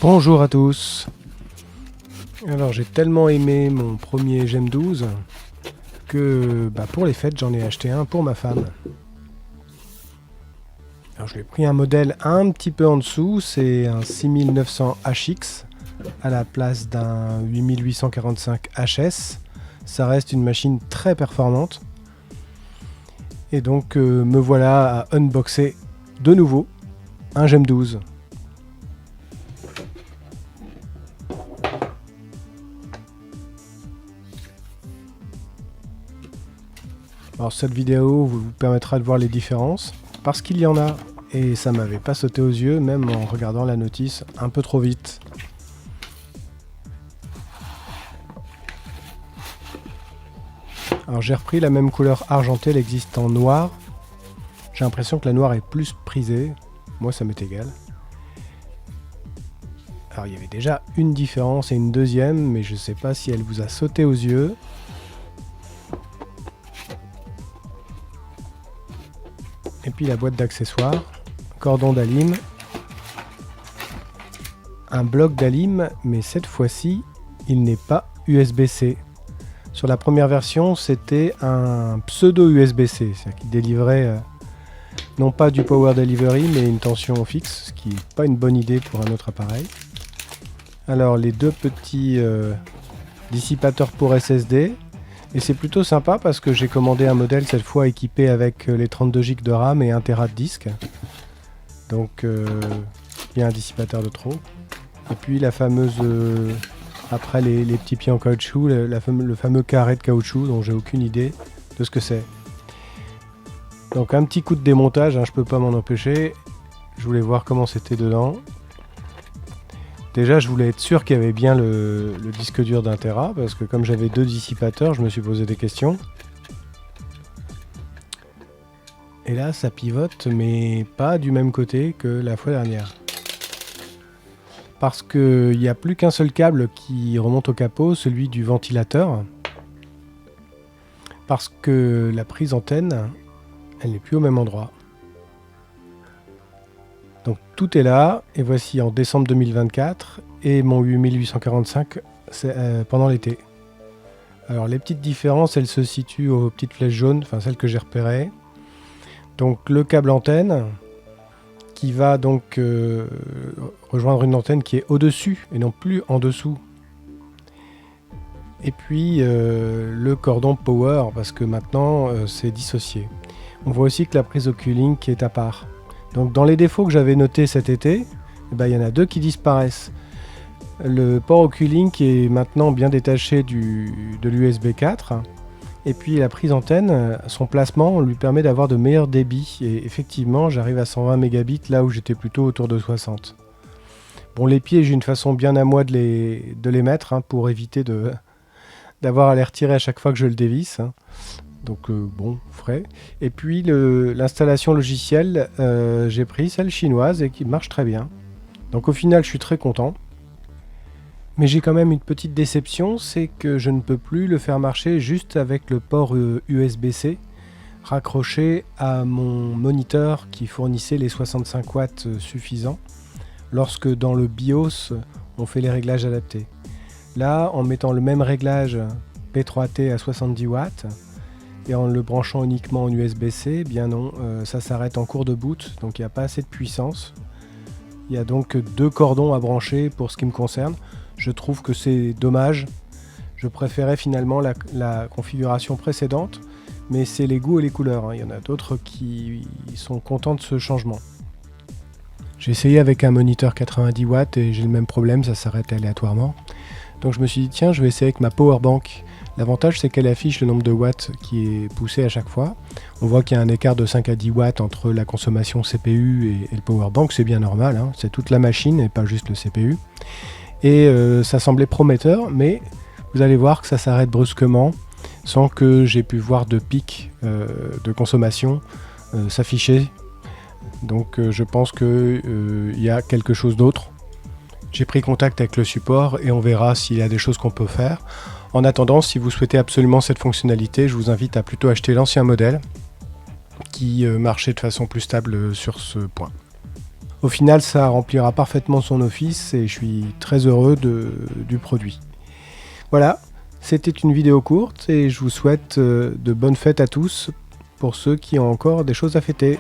Bonjour à tous. Alors j'ai tellement aimé mon premier Gem 12 que pour les fêtes j'en ai acheté un pour ma femme. Alors je lui ai pris un modèle un petit peu en dessous, c'est un 6900 HX à la place d'un 8845 HS. Ça reste une machine très performante. Et donc me voilà à unboxer de nouveau un Gem 12. Alors cette vidéo vous permettra de voir les différences, parce qu'il y en a, et ça m'avait pas sauté aux yeux, même en regardant la notice un peu trop vite. Alors j'ai repris la même couleur argentée, elle existe en noir. J'ai l'impression que la noire est plus prisée, moi ça m'est égal. Alors il y avait déjà une différence et une deuxième, mais je sais pas si elle vous a sauté aux yeux. Et puis la boîte d'accessoires, cordon d'alim, un bloc d'alim, mais cette fois-ci, il n'est pas USB-C. Sur la première version, c'était un pseudo USB-C, c'est-à-dire qu'il délivrait non pas du power delivery, mais une tension fixe, ce qui n'est pas une bonne idée pour un autre appareil. Alors les deux petits dissipateurs pour SSD. Et c'est plutôt sympa parce que j'ai commandé un modèle cette fois équipé avec les 32 Go de RAM et 1 Tera de disque. Donc il y a un dissipateur de trop. Et puis la fameuse, après les petits pieds en caoutchouc, le fameux carré de caoutchouc dont j'ai aucune idée de ce que c'est. Donc un petit coup de démontage, je peux pas m'en empêcher. Je voulais voir comment c'était dedans. Déjà, je voulais être sûr qu'il y avait bien le disque dur d'1 Tera, parce que comme j'avais deux dissipateurs, je me suis posé des questions. Et là, ça pivote, mais pas du même côté que la fois dernière. Parce qu'il n'y a plus qu'un seul câble qui remonte au capot, celui du ventilateur. Parce que la prise antenne, elle n'est plus au même endroit. Donc tout est là, et voici en décembre 2024, et mon 8845 pendant l'été. Alors les petites différences, elles se situent aux petites flèches jaunes, enfin celles que j'ai repérées. Donc le câble antenne, qui va donc rejoindre une antenne qui est au-dessus, et non plus en dessous. Et puis le cordon power, parce que maintenant c'est dissocié. On voit aussi que la prise Oculink est à part. Donc dans les défauts que j'avais notés cet été, il y en a deux qui disparaissent. Le port Oculink est maintenant bien détaché de l'USB 4. Et puis la prise antenne, son placement lui permet d'avoir de meilleurs débits. Et effectivement, j'arrive à 120 mégabits là où j'étais plutôt autour de 60. Bon, les pieds, j'ai une façon bien à moi de les mettre pour éviter d'avoir à les retirer à chaque fois que je le dévisse. Donc bon, frais. Et puis l'installation logicielle, j'ai pris celle chinoise et qui marche très bien. Donc au final, je suis très content. Mais j'ai quand même une petite déception, c'est que je ne peux plus le faire marcher juste avec le port USB-C raccroché à mon moniteur qui fournissait les 65 watts suffisants lorsque dans le BIOS, on fait les réglages adaptés. Là, en mettant le même réglage P3T à 70 watts, et en le branchant uniquement en USB-C, bien non, ça s'arrête en cours de boot, donc il n'y a pas assez de puissance. Il y a donc deux cordons à brancher pour ce qui me concerne. Je trouve que c'est dommage. Je préférais finalement la configuration précédente, mais c'est les goûts et les couleurs. Il y en a d'autres qui sont contents de ce changement. J'ai essayé avec un moniteur 90 watts et j'ai le même problème, ça s'arrête aléatoirement. Donc je me suis dit, tiens, je vais essayer avec ma powerbank. L'avantage, c'est qu'elle affiche le nombre de watts qui est poussé à chaque fois. On voit qu'il y a un écart de 5 à 10 watts entre la consommation CPU et le powerbank, c'est bien normal, c'est toute la machine et pas juste le CPU. Et ça semblait prometteur, mais vous allez voir que ça s'arrête brusquement sans que j'ai pu voir de pic de consommation s'afficher. Donc je pense qu'il y a quelque chose d'autre. J'ai pris contact avec le support et on verra s'il y a des choses qu'on peut faire. En attendant, si vous souhaitez absolument cette fonctionnalité, je vous invite à plutôt acheter l'ancien modèle qui marchait de façon plus stable sur ce point. Au final, ça remplira parfaitement son office et je suis très heureux du produit. Voilà, c'était une vidéo courte et je vous souhaite de bonnes fêtes à tous pour ceux qui ont encore des choses à fêter.